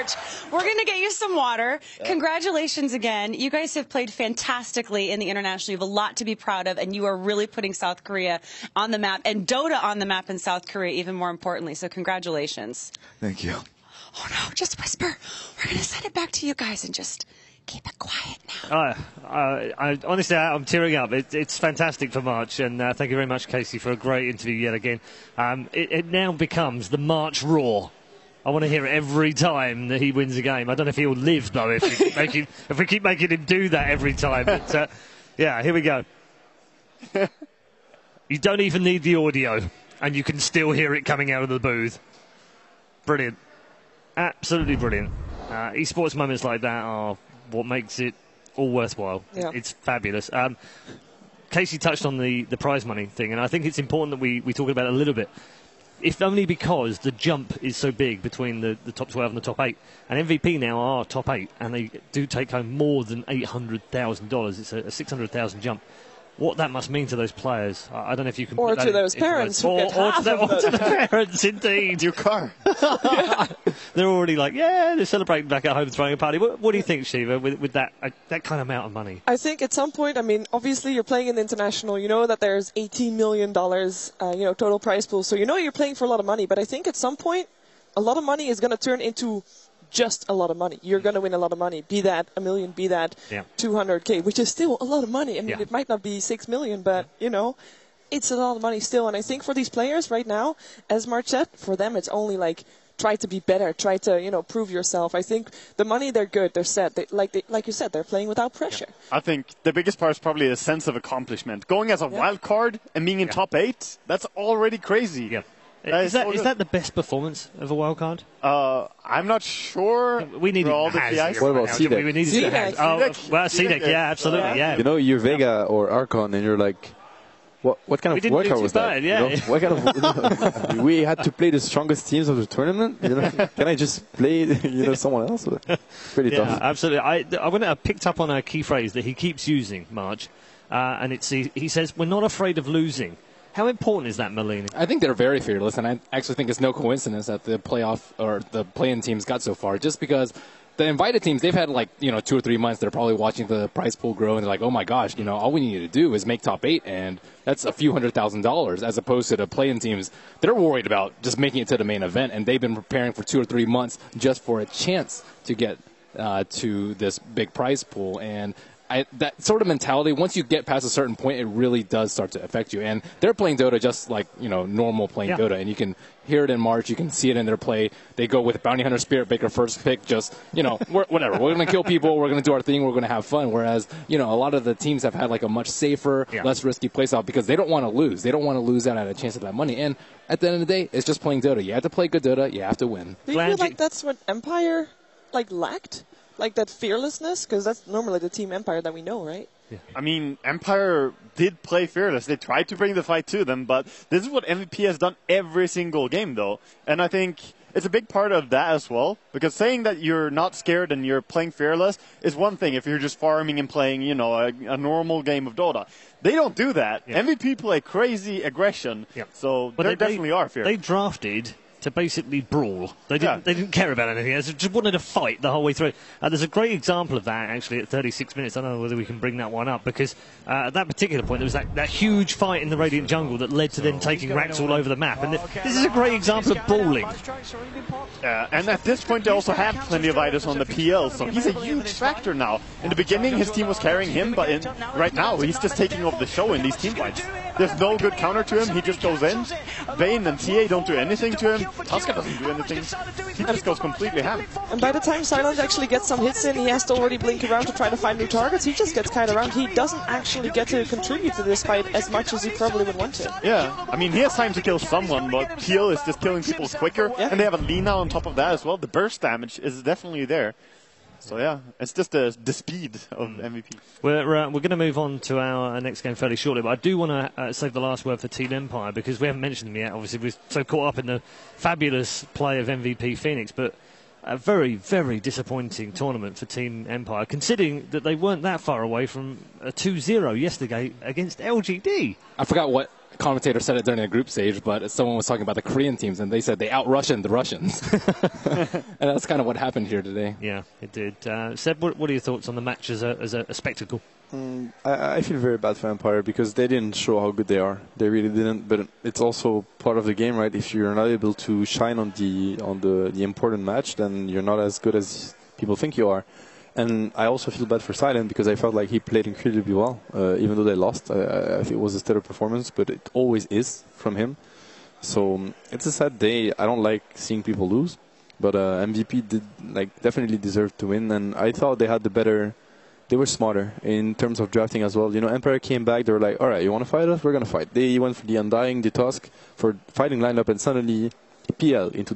March, we're going to get you some water. Congratulations again. You guys have played fantastically in the international. You have a lot to be proud of, and you are really putting South Korea on the map, and Dota on the map in South Korea, even more importantly. So congratulations. Thank you. Oh, no, just whisper. We're going to send it back to you guys and just keep it quiet now. Honestly, I'm tearing up. It's fantastic for March, and thank you very much, Casey, for a great interview yet again. It now becomes the March Roar. I want to hear it every time that he wins a game. I don't know if he'll live, though, if we keep making him do that every time. But, yeah, here we go. You don't even need the audio, and you can still hear it coming out of the booth. Brilliant. Absolutely brilliant. Esports moments like that are what makes it all worthwhile. Yeah. It's fabulous. Casey touched on the prize money thing, and I think it's important that we talk about it a little bit, if only because the jump is so big between the top 12 and the top 8. And MVP now are top 8, and they do take home more than $800,000. It's a $600,000 jump. What that must mean to those players, I don't know if you can or put to those parents who get half of to the parents, indeed. Your car. They're already like, yeah, they're celebrating back at home, throwing a party. What do you think, Shiva, with that kind of amount of money? I think at some point, I mean, obviously you're playing in the international. You know that there's $18 million, total prize pool. So you know you're playing for a lot of money. But I think at some point, a lot of money is going to turn into just a lot of money. You're going to win a lot of money. Be that $1 million, be that 200K, which is still a lot of money. I mean, it might not be 6 million, but, it's a lot of money still. And I think for these players right now, as Mark said, for them it's only like, try to be better, try to, prove yourself. I think the money, they're good, they're set. Like you said, they're playing without pressure. Yeah. I think the biggest part is probably a sense of accomplishment. Going as a wild card and being in top 8, that's already crazy. Yeah. Is that the best performance of a wild card? I'm not sure. We need What about CDEC? We need CDEC. CDEC, yeah, absolutely, yeah. You're Vega or Archon, and you're like, what kind of workout was that? Yeah. What kind of? We had to play the strongest teams of the tournament. Can I just play, someone else? Pretty tough. Absolutely. I picked up on a key phrase that he keeps using, Marge, and he says, "We're not afraid of losing." How important is that, Malini? I think they're very fearless, and I actually think it's no coincidence that the playoff or the play-in teams got so far, just because the invited teams, they've had 2 or 3 months. They're probably watching the prize pool grow, and they're like, oh my gosh, all we need to do is make top 8, and that's a few $100,000, as opposed to the play-in teams. They're worried about just making it to the main event, and they've been preparing for 2 or 3 months just for a chance to get to this big prize pool. And that sort of mentality, once you get past a certain point, it really does start to affect you. And they're playing Dota just like, normal playing Dota. And you can hear it in March. You can see it in their play. They go with Bounty Hunter Spirit Baker first pick, just, whatever. We're going to kill people. We're going to do our thing. We're going to have fun. Whereas, a lot of the teams have had a much safer, less risky playstyle because they don't want to lose. They don't want to lose out at a chance at that money. And at the end of the day, it's just playing Dota. You have to play good Dota. You have to win. Do you feel like that's what Empire, lacked? Like that fearlessness? Because that's normally the team Empire that we know, right? Yeah. I mean, Empire did play fearless. They tried to bring the fight to them, but this is what MVP has done every single game, though. And I think it's a big part of that as well, because saying that you're not scared and you're playing fearless is one thing if you're just farming and playing, a normal game of Dota. They don't do that. Yeah. MVP play crazy aggression, so they definitely are fearless. They drafted to basically brawl. They didn't care about anything else. They just wanted to fight the whole way through. There's a great example of that, actually, at 36 minutes. I don't know whether we can bring that one up, because at that particular point, there was that huge fight in the Radiant jungle that led to them taking racks all over the map. And this is a great example of brawling. And at this point, they also have plenty of items on the PL, so he's a huge factor now. In the beginning, his team was carrying him, but right now, he's just taking over the show in these team fights. There's no good counter to him. He just goes in. Bane and TA don't do anything to him. Tuska doesn't do anything. He just goes completely ham. And by the time Silence actually gets some hits in, he has to already blink around to try to find new targets. He just gets kited around. He doesn't actually get to contribute to this fight as much as he probably would want to. Yeah, I mean, he has time to kill someone, but Peel is just killing people quicker. Yeah. And they have a Lina on top of that as well. The burst damage is definitely there. So yeah, it's just the speed of MVP. We're going to move on to our next game fairly shortly, but I do want to save the last word for Team Empire, because we haven't mentioned them yet. Obviously, we're so caught up in the fabulous play of MVP Phoenix, but a very, very disappointing tournament for Team Empire, considering that they weren't that far away from a 2-0 yesterday against LGD. I forgot what commentator said it during the group stage, but someone was talking about the Korean teams, and they said they out-Russianed the Russians. And that's kind of what happened here today. Yeah, it did. Seb, what are your thoughts on the match as a spectacle? I feel very bad for Empire because they didn't show how good they are. They really didn't. But it's also part of the game, right? If you're not able to shine on the important match, then you're not as good as people think you are. And I also feel bad for Silent because I felt like he played incredibly well, even though they lost. I think it was a stellar performance, but it always is from him. So it's a sad day. I don't like seeing people lose, but MVP did definitely deserve to win, and I thought they had the better. They were smarter in terms of drafting as well. You know, Empire came back. They were like, all right, you want to fight us? We're going to fight. They went for the Undying, the Tusk, for fighting lineup, and suddenly PL into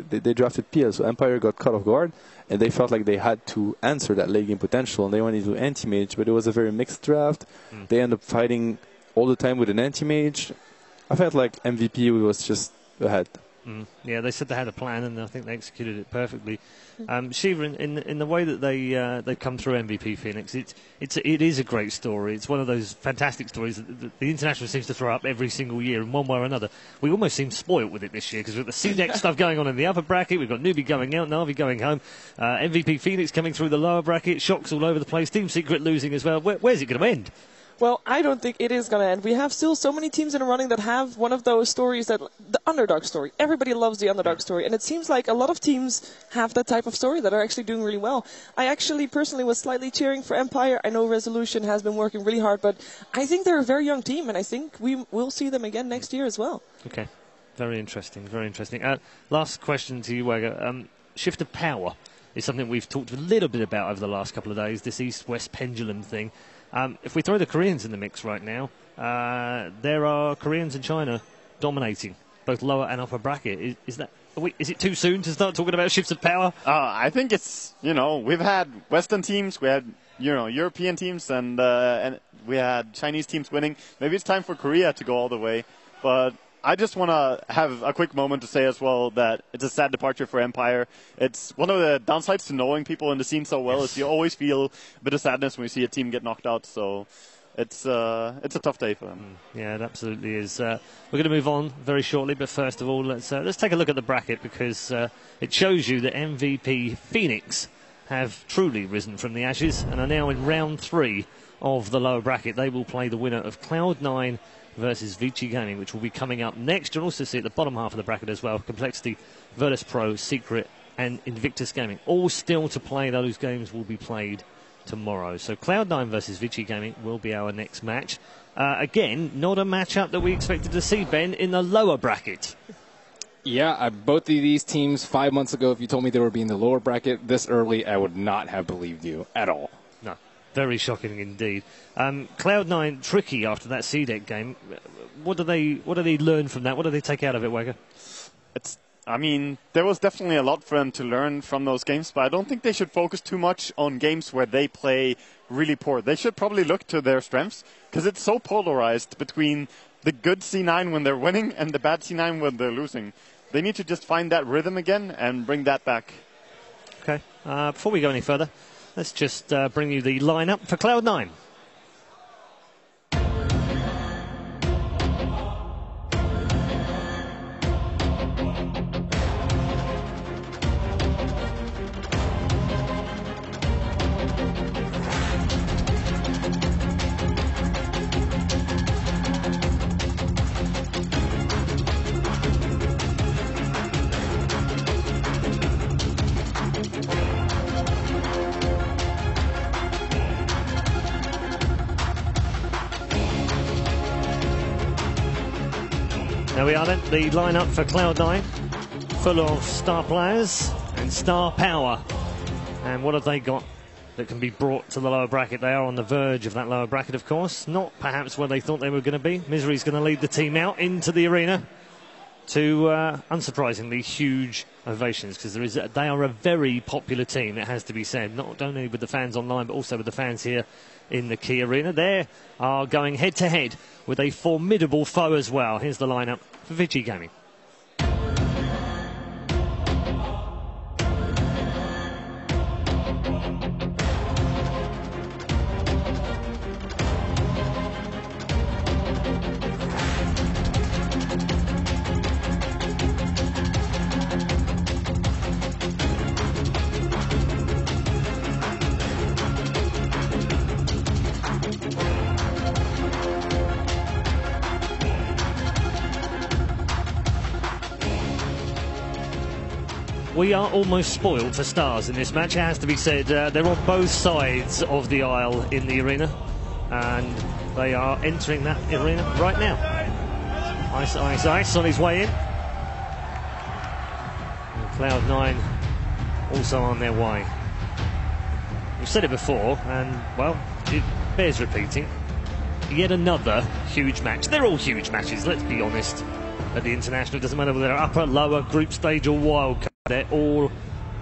they drafted PL. So Empire got caught off guard, and they felt like they had to answer that late game potential, and they went into anti-mage, but it was a very mixed draft. They ended up fighting all the time with an anti-mage. I felt like MVP was just ahead. Yeah, they said they had a plan, and I think they executed it perfectly. Shiva, in the way that they've come through MVP Phoenix, it is a great story. It's one of those fantastic stories that the international seems to throw up every single year in one way or another. We almost seem spoilt with it this year because we've got the CDEC stuff going on in the upper bracket. We've got Newbie going out, Navi going home, MVP Phoenix coming through the lower bracket, shocks all over the place, Team Secret losing as well. Where's it going to end? Well, I don't think it is going to end. We have still so many teams in a running that have one of those stories, that the underdog story. Everybody loves the underdog story, and it seems like a lot of teams have that type of story that are actually doing really well. I actually personally was slightly cheering for Empire. I know Resolution has been working really hard, but I think they're a very young team, and I think we will see them again next year as well. Okay, very interesting, very interesting. Last question to you, Wagga. Shift of power is something we've talked a little bit about over the last couple of days, this East-West pendulum thing. If we throw the Koreans in the mix right now, there are Koreans and China dominating both lower and upper bracket. Is it too soon to start talking about shifts of power? I think it's, we've had Western teams, we had, European teams, and we had Chinese teams winning. Maybe it's time for Korea to go all the way. But I just want to have a quick moment to say as well that it's a sad departure for Empire. It's one of the downsides to knowing people in the scene so well is you always feel a bit of sadness when you see a team get knocked out. So it's a tough day for them. Yeah, it absolutely is. We're going to move on very shortly, but first of all, let's take a look at the bracket because it shows you that MVP Phoenix have truly risen from the ashes and are now in round 3 of the lower bracket. They will play the winner of Cloud9 versus Vici Gaming, which will be coming up next. You'll also see at the bottom half of the bracket as well, Complexity, Virtus Pro, Secret, and Invictus Gaming. All still to play. Those games will be played tomorrow. So Cloud9 versus Vici Gaming will be our next match. Again, not a matchup that we expected to see, Ben, in the lower bracket. Yeah, both of these teams 5 months ago, if you told me they were being in the lower bracket this early, I would not have believed you at all. No. Very shocking indeed. Cloud9 tricky after that CDEC game. What do they learn from that? What do they take out of it, Wagga? There was definitely a lot for them to learn from those games, but I don't think they should focus too much on games where they play really poor. They should probably look to their strengths because it's so polarized between the good C9 when they're winning and the bad C9 when they're losing. They need to just find that rhythm again and bring that back. Okay. Before we go any further, let's just bring you the lineup for Cloud9. There we are then, the lineup for Cloud9, full of star players and star power. And what have they got that can be brought to the lower bracket? They are on the verge of that lower bracket, of course. Not perhaps where they thought they were going to be. Misery's going to lead the team out into the arena to, unsurprisingly, huge ovations, because they are a very popular team, it has to be said, not only with the fans online, but also with the fans here in the Key Arena. They are going head-to-head with a formidable foe as well. Here's the lineup for Vici Gaming. We are almost spoiled for stars in this match, it has to be said. They're on both sides of the aisle in the arena, and they are entering that arena right now. Ice, Ice, Ice on his way in. And Cloud9 also on their way. We've said it before, and, well, it bears repeating. Yet another huge match. They're all huge matches, let's be honest. At the International, it doesn't matter whether they're upper, lower, group stage or wild card. They're all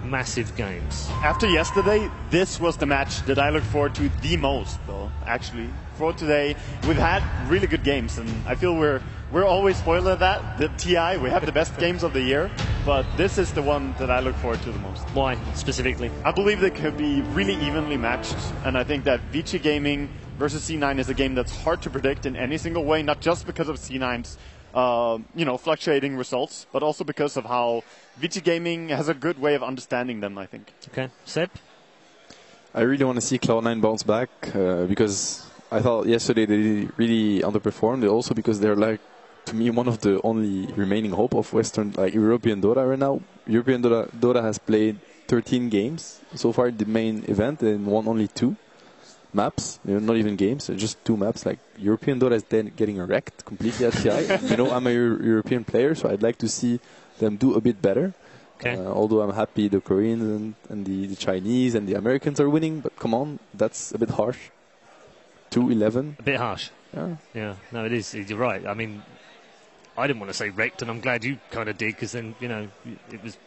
massive games. After yesterday, this was the match that I look forward to the most, though, actually. For today, we've had really good games, and I feel we're always spoiled at that. The TI, we have the best games of the year, but this is the one that I look forward to the most. Why, specifically? I believe they could be really evenly matched, and I think that Vici Gaming versus C9 is a game that's hard to predict in any single way, not just because of C9's fluctuating results, but also because of how Vici Gaming has a good way of understanding them, I think. Okay, Seb? I really want to see Cloud9 bounce back because I thought yesterday they really underperformed. Also because they're like, to me, one of the only remaining hope of Western, like European Dota right now. European Dota has played 13 games so far, the main event, and won only 2 maps, not even games, just 2 maps. Like European Dota is then getting wrecked completely at TI. I'm a European player, so I'd like to see them do a bit better. Okay. Although I'm happy the Koreans and the Chinese and the Americans are winning, but come on, that's a bit harsh. 2-11. A bit harsh. Yeah. No, it is. You're right. I mean, I didn't want to say wrecked, and I'm glad you kind of did, because then, it was